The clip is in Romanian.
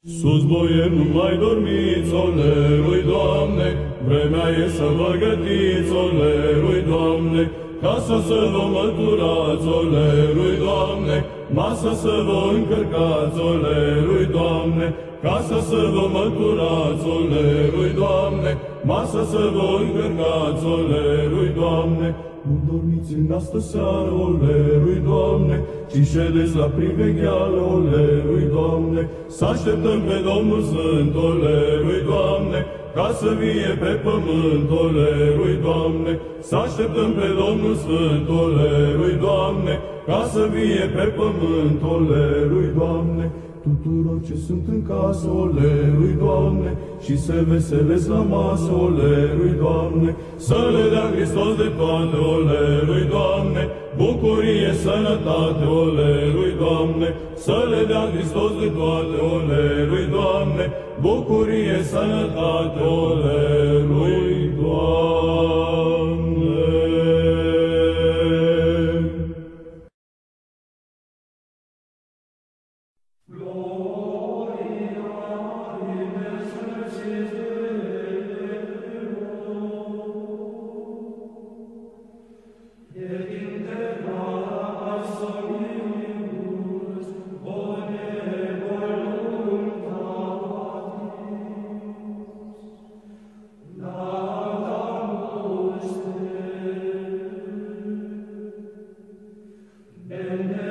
Sus boieri, nu mai dormiți, olerui, Doamne, vremea e să vă gătiți, olerui, Doamne, casa să vă măturați, olerui, Doamne, masa să vă încărcați, olerui, Doamne, casa să vă măturați, olerui, Doamne, masa să vă încărcați, olerui, Doamne. Nu dormiți în astă seară, olerui, Doamne, ci ședeți la privegheală, olerui, Doamne, să așteptăm pe Domnul Sfânt, olerui, Doamne, ca să vie pe pământ, olerui, Doamne, să așteptăm pe Domnul Sfânt, olerui, Doamne, ca să vie pe pământ, olerui, Doamne. Tuturor ce sunt în casă, olerui, Doamne, și se veselesc la masă, olerui, Doamne, să le dea Hristos de toate, olerui, Doamne, bucurie, sănătate, olerui, Doamne, să le dea Hristos de toate, olerui, Doamne, bucurie, sănătate, olerui, Doamne. Bene